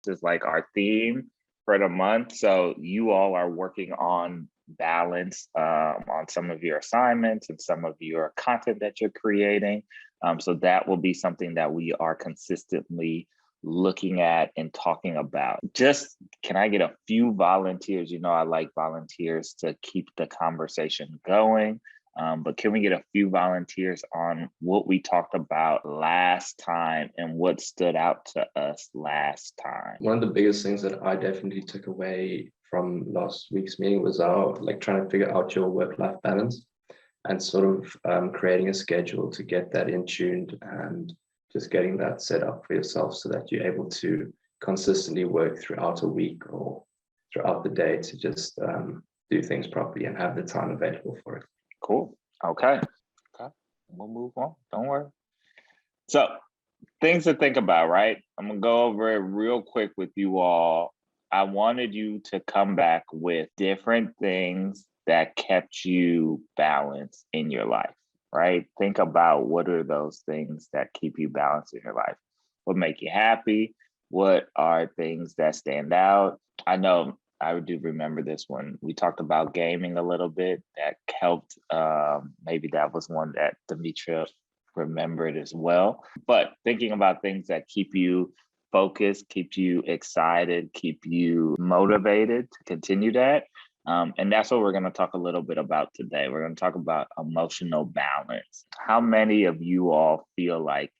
is like our theme for the month. So you all are working on balance on some of your assignments and some of your content that you're creating. So that will be something that we are consistently looking at and talking about. Just can I get a few volunteers? You know, I like volunteers to keep the conversation going. But can we get a few volunteers on what we talked about last time and what stood out to us last time? One of the biggest things that I definitely took away from last week's meeting was our trying to figure out your work-life balance and sort of creating a schedule to get that in tuned and just getting that set up for yourself so that you're able to consistently work throughout a week or throughout the day to just do things properly and have the time available for it. Cool. Okay. We'll move on. Don't worry. So things to think about, right? I'm going to go over it real quick with you all. I wanted you to come back with different things that kept you balanced in your life, right? Think about what are those things that keep you balanced in your life? What make you happy? What are things that stand out? I know I do remember this one. We talked about gaming a little bit. That helped. Maybe that was one that Demetra remembered as well. But thinking about things that keep you focused, keep you excited, keep you motivated to continue that. And that's what we're going to talk a little bit about today. We're going to talk about emotional balance. How many of you all feel like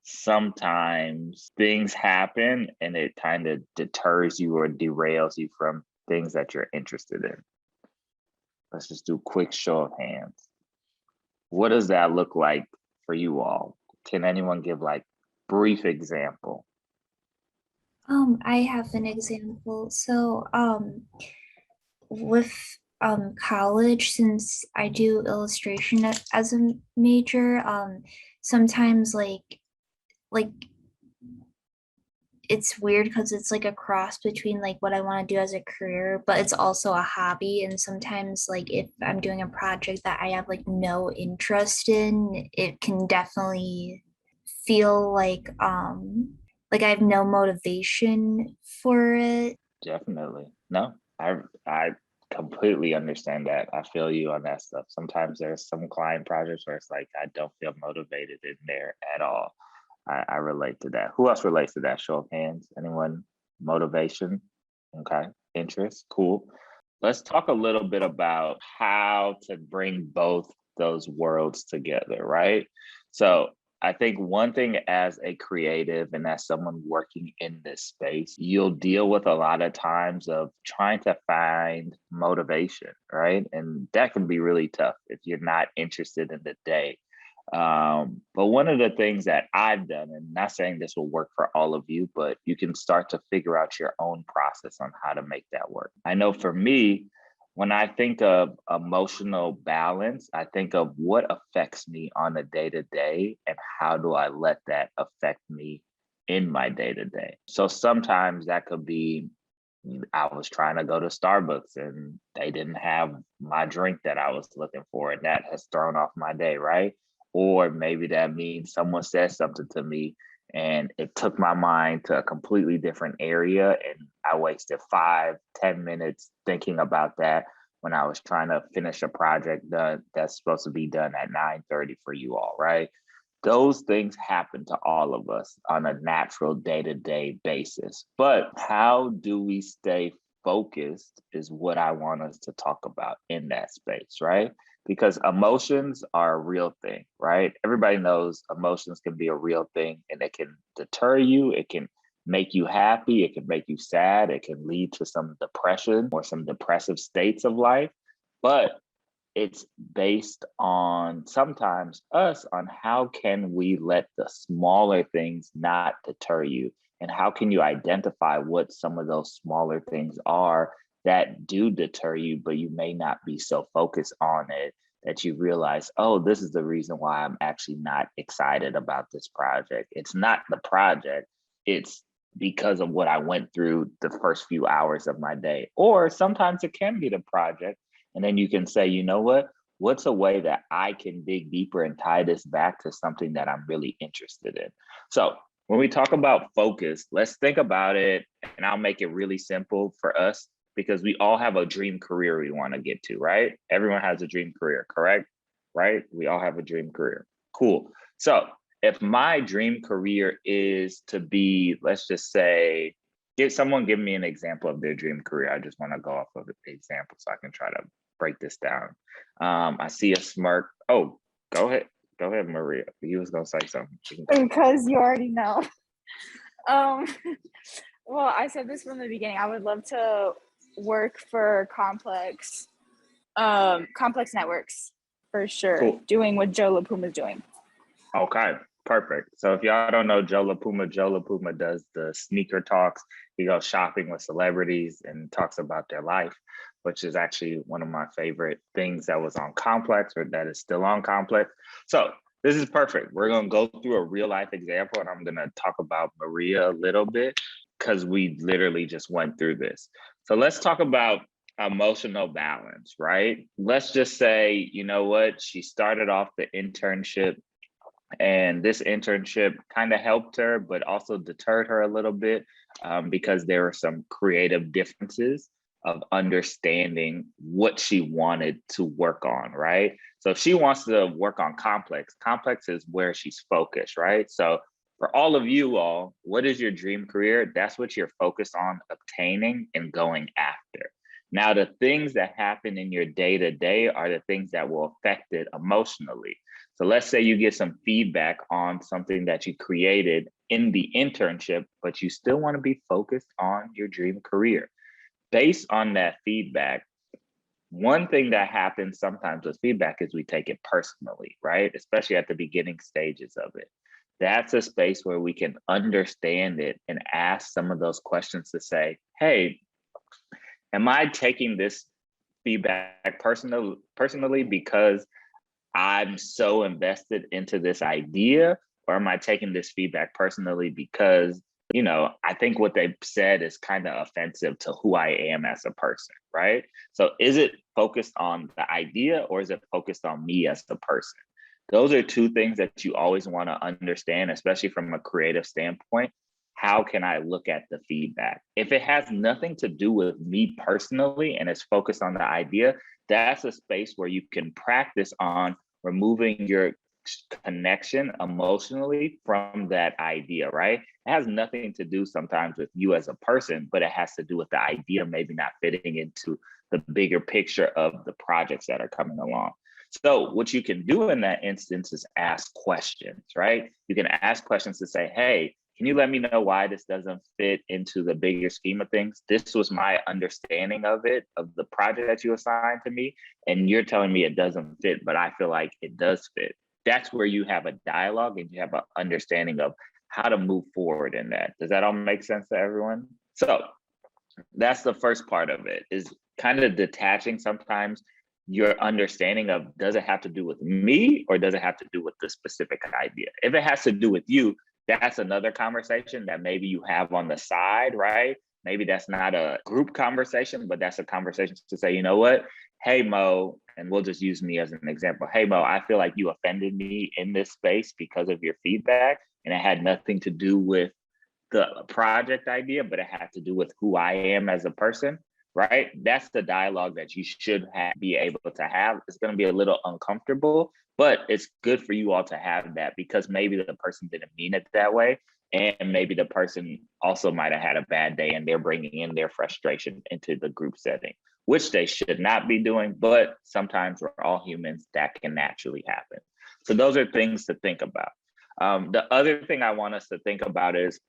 sometimes things happen and it kind of deters you or derails you from things that you're interested in? Let's just do a quick show of hands. What does that look like for you all? Can anyone give like brief example? I have an example. So, with college, since I do illustration as a major, sometimes like it's weird because it's like a cross between like what I want to do as a career, but it's also a hobby. And sometimes like if I'm doing a project that I have like no interest in, it can definitely feel like I have no motivation for it. Definitely. No, I completely understand that. I feel you on that stuff. Sometimes there's some client projects where it's like I don't feel motivated in there at all. I relate to that. Who else relates to that? Show of hands. Anyone? Motivation? Okay. Interest? Cool. Let's talk a little bit about how to bring both those worlds together, right? So I think one thing as a creative and as someone working in this space, you'll deal with a lot of times of trying to find motivation, right? And that can be really tough if you're not interested in the day. But one of the things that I've done, and not saying this will work for all of you, but you can start to figure out your own process on how to make that work. I know for me, when I think of emotional balance, I think of what affects me on a day to day and how do I let that affect me in my day to day. So sometimes that could be I was trying to go to Starbucks and they didn't have my drink that I was looking for, and that has thrown off my day, right? Or maybe that means someone said something to me and it took my mind to a completely different area. And I wasted 5-10 minutes thinking about that when I was trying to finish a project that's supposed to be done at 9:30 for you all, right? Those things happen to all of us on a natural day-to-day basis. But how do we stay focused is what I want us to talk about in that space, right? Because emotions are a real thing, right? Everybody knows emotions can be a real thing and it can deter you. It can make you happy. It can make you sad. It can lead to some depression or some depressive states of life. But it's based on sometimes us on how can we let the smaller things not deter you, and how can you identify what some of those smaller things are that do deter you, but you may not be so focused on it that you realize, oh, this is the reason why I'm actually not excited about this project. It's not the project, it's because of what I went through the first few hours of my day. Or sometimes it can be the project. And then you can say, you know what? What's a way that I can dig deeper and tie this back to something that I'm really interested in? So when we talk about focus, let's think about it, and I'll make it really simple for us because we all have a dream career we want to get to, right? Everyone has a dream career, correct? Right? We all have a dream career. Cool. So if my dream career is to be, let's just say, give me an example of their dream career. I just want to go off of the example so I can try to break this down. I see a smirk. Oh, go ahead. Go ahead, Maria. You was gonna say something. Because you already know. Um, well, I said this from the beginning. I would love to work for complex networks for sure. Cool. Doing what Joe LaPuma is doing. Okay, perfect. So if y'all don't know Joe LaPuma does the sneaker talks. He goes shopping with celebrities and talks about their life, which is actually one of my favorite things that was on Complex or that is still on Complex. So this is perfect. We're gonna go through a real life example and I'm gonna talk about Maria a little bit because we literally just went through this. So let's talk about emotional balance, right? Let's just say, you know what, she started off the internship and this internship kind of helped her, but also deterred her a little bit because there were some creative differences of understanding what she wanted to work on, right? So if she wants to work on complex, complex is where she's focused, right? So for all of you all, what is your dream career? That's what you're focused on obtaining and going after. Now, the things that happen in your day to day are the things that will affect it emotionally. So let's say you get some feedback on something that you created in the internship, but you still want to be focused on your dream career. Based on that feedback, one thing that happens sometimes with feedback is we take it personally, right? Especially at the beginning stages of it. That's a space where we can understand it and ask some of those questions to say, hey, am I taking this feedback personally because I'm so invested into this idea, or am I taking this feedback personally because, I think what they've said is kind of offensive to who I am as a person, right? So is it focused on the idea or is it focused on me as a person? Those are two things that you always want to understand, especially from a creative standpoint. How can I look at the feedback? If it has nothing to do with me personally and it's focused on the idea, that's a space where you can practice on removing your connection emotionally from that idea, right? It has nothing to do sometimes with you as a person, but it has to do with the idea maybe not fitting into the bigger picture of the projects that are coming along. So what you can do in that instance is ask questions, right? You can ask questions to say, hey, can you let me know why this doesn't fit into the bigger scheme of things? This was my understanding of it, of the project that you assigned to me, and you're telling me it doesn't fit, but I feel like it does fit. That's where you have a dialogue and you have an understanding of how to move forward in that. Does that all make sense to everyone? So that's the first part of it, is kind of detaching sometimes your understanding of, does it have to do with me or does it have to do with the specific idea? If it has to do with you, that's another conversation that maybe you have on the side, right? Maybe that's not a group conversation, but that's a conversation to say, you know what? Hey, Mo, and we'll just use me as an example. Hey, Mo, I feel like you offended me in this space because of your feedback, and it had nothing to do with the project idea, but it had to do with who I am as a person, right? That's the dialogue that you should be able to have. It's going to be a little uncomfortable, but it's good for you all to have that because maybe the person didn't mean it that way. And maybe the person also might have had a bad day and they're bringing in their frustration into the group setting, which they should not be doing. But sometimes we're all humans, that can naturally happen. So those are things to think about. The other thing I want us to think about is,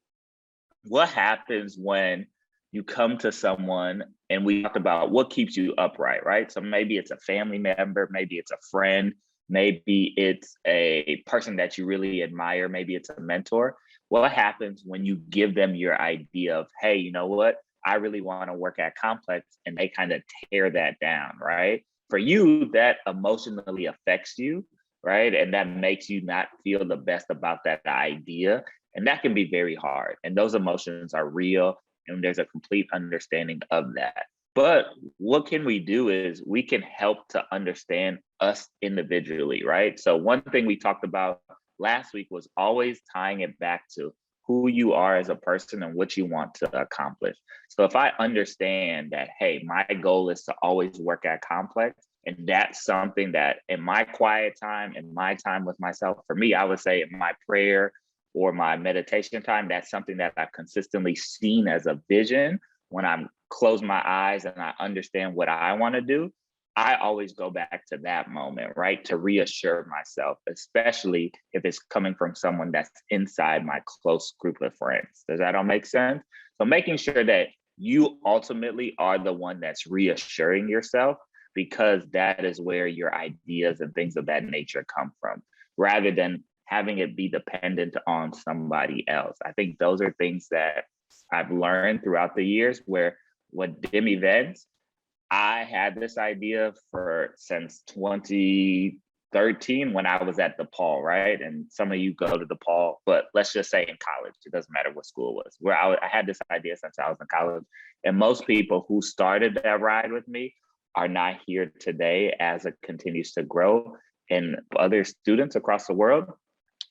what happens when you come to someone, and we talked about what keeps you upright, right? So maybe it's a family member, maybe it's a friend, maybe it's a person that you really admire, maybe it's a mentor. What happens when you give them your idea of, hey, you know what? I really want to work at Complex, and they kind of tear that down, right? For you, that emotionally affects you, right? And that makes you not feel the best about that idea. And that can be very hard. And those emotions are real. And there's a complete understanding of that. But what can we do is we can help to understand us individually, right? So one thing we talked about last week was always tying it back to, who you are as a person and what you want to accomplish. So if I understand that, hey, my goal is to always work at complex, and that's something that in my quiet time, in my time with myself, for me, I would say in my prayer or my meditation time, that's something that I've consistently seen as a vision. When I'm close my eyes and I understand what I want to do, I always go back to that moment, right? To reassure myself, especially if it's coming from someone that's inside my close group of friends. Does that all make sense? So making sure that you ultimately are the one that's reassuring yourself, because that is where your ideas and things of that nature come from, rather than having it be dependent on somebody else. I think those are things that I've learned throughout the years, where with dim events, I had this idea for since 2013 when I was at DePaul, right? And some of you go to DePaul, but let's just say in college, it doesn't matter what school it was, where I had this idea since I was in college. And most people who started that ride with me are not here today as it continues to grow, and other students across the world.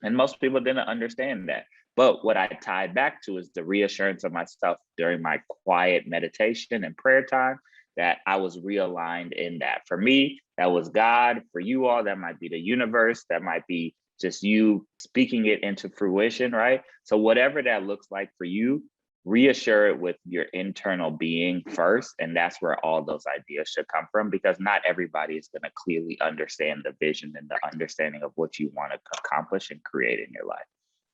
And most people didn't understand that. But what I tied back to is the reassurance of myself during my quiet meditation and prayer time, that I was realigned in that. For me, that was God. For you all, that might be the universe. That might be just you speaking it into fruition, right? So whatever that looks like for you, reassure it with your internal being first. And that's where all those ideas should come from, because not everybody is going to clearly understand the vision and the understanding of what you want to accomplish and create in your life.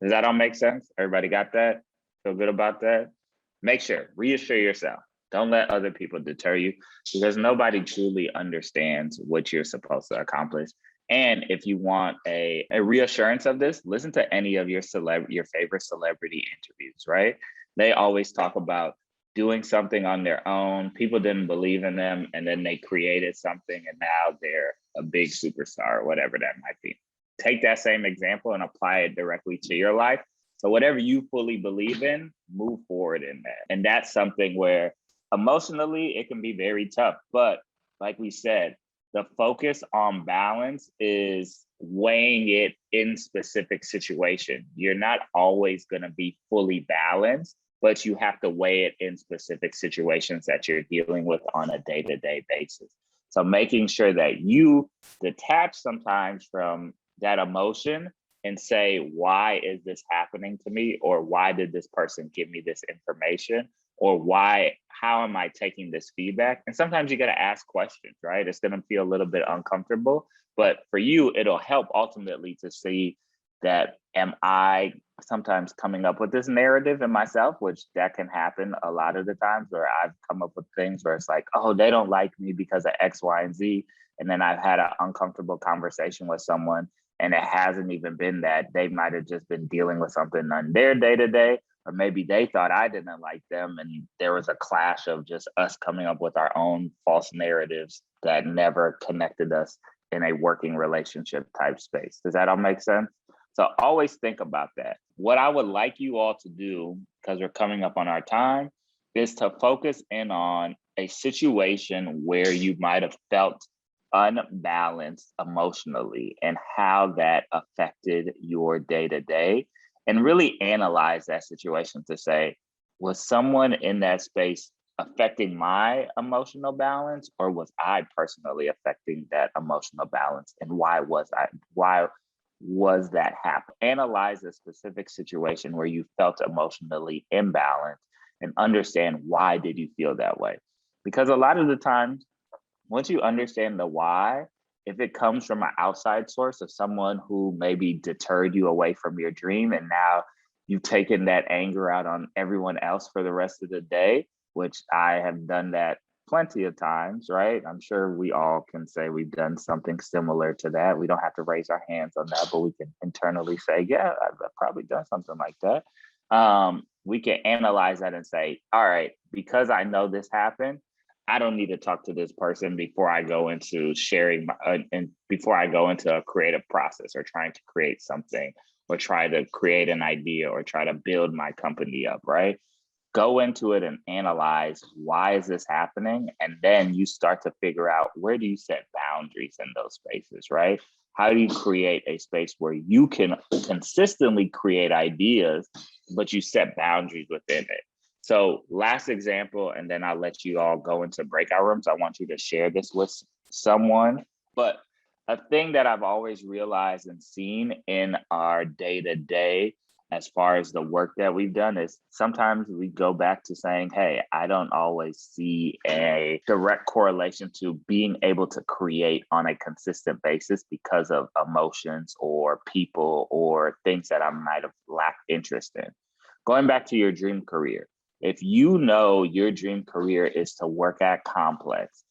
Does that all make sense? Everybody got that? Feel good about that? Make sure, reassure yourself. Don't let other people deter you, because nobody truly understands what you're supposed to accomplish. And if you want a reassurance of this, listen to any of your favorite celebrity interviews, right? They always talk about doing something on their own. People didn't believe in them, and then they created something, and now they're a big superstar, or whatever that might be. Take that same example and apply it directly to your life. So whatever you fully believe in, move forward in that. And that's something where emotionally it can be very tough. But like we said, the focus on balance is weighing it in specific situation. You're not always going to be fully balanced, but you have to weigh it in specific situations that you're dealing with on a day-to-day basis. So making sure that you detach sometimes from that emotion and say, why is this happening to me? Or why did this person give me this information? Or how am I taking this feedback? And sometimes you got to ask questions, right? It's going to feel a little bit uncomfortable, but for you, it'll help ultimately to see that, am I sometimes coming up with this narrative in myself, which that can happen a lot of the times, where I've come up with things where it's like, oh, they don't like me because of X, Y, and Z. And then I've had an uncomfortable conversation with someone, and it hasn't even been that. They might have just been dealing with something on their day-to-day, or maybe they thought I didn't like them, and there was a clash of just us coming up with our own false narratives that never connected us in a working relationship type space. Does that all make sense? So always think about that. What I would like you all to do, because we're coming up on our time, is to focus in on a situation where you might have felt unbalanced emotionally and how that affected your day-to-day, and really analyze that situation to say, was someone in that space affecting my emotional balance, or was I personally affecting that emotional balance? And why was that happen? Analyze a specific situation where you felt emotionally imbalanced and understand, why did you feel that way? Because a lot of the times, once you understand the why, if it comes from an outside source of someone who maybe deterred you away from your dream, and now you've taken that anger out on everyone else for the rest of the day, which I have done that plenty of times, right? I'm sure we all can say we've done something similar to that. We don't have to raise our hands on that, but we can internally say, yeah, I've probably done something like that. We can analyze that and say, all right, because I know this happened, I don't need to talk to this person before I go into sharing and before I go into a creative process, or trying to create something, or try to create an idea, or try to build my company up, right? Go into it and analyze, why is this happening? And then you start to figure out, where do you set boundaries in those spaces, right? How do you create a space where you can consistently create ideas, but you set boundaries within it? So last example, and then I'll let you all go into breakout rooms. I want you to share this with someone, but a thing that I've always realized and seen in our day-to-day as far as the work that we've done is sometimes we go back to saying, hey, I don't always see a direct correlation to being able to create on a consistent basis because of emotions or people or things that I might have lacked interest in. Going back to your dream career, if you know your dream career is to work at Complex,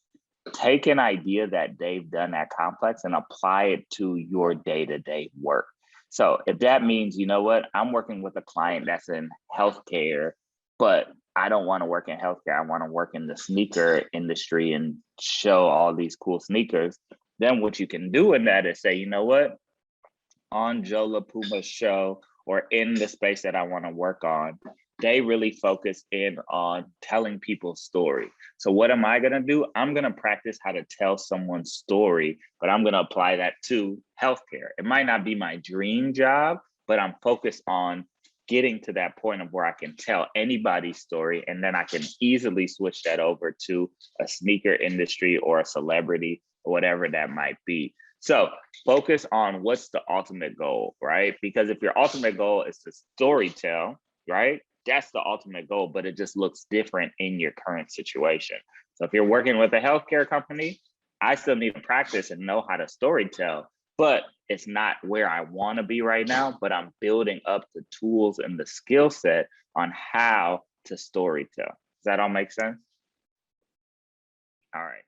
take an idea that they've done at Complex and apply it to your day-to-day work. So if that means, you know what, I'm working with a client that's in healthcare, but I don't want to work in healthcare. I want to work in the sneaker industry and show all these cool sneakers. Then what you can do in that is say, you know what, on Joe LaPuma's show or in the space that I want to work on, they really focus in on telling people's story. So what am I going to do? I'm going to practice how to tell someone's story, but I'm going to apply that to healthcare. It might not be my dream job, but I'm focused on getting to that point of where I can tell anybody's story, and then I can easily switch that over to a sneaker industry or a celebrity or whatever that might be. So focus on what's the ultimate goal, right? Because if your ultimate goal is to story tell, right? That's the ultimate goal, but it just looks different in your current situation. So if you're working with a healthcare company, I still need to practice and know how to story tell, but it's not where I want to be right now, but I'm building up the tools and the skill set on how to story tell. Does that all make sense? All right.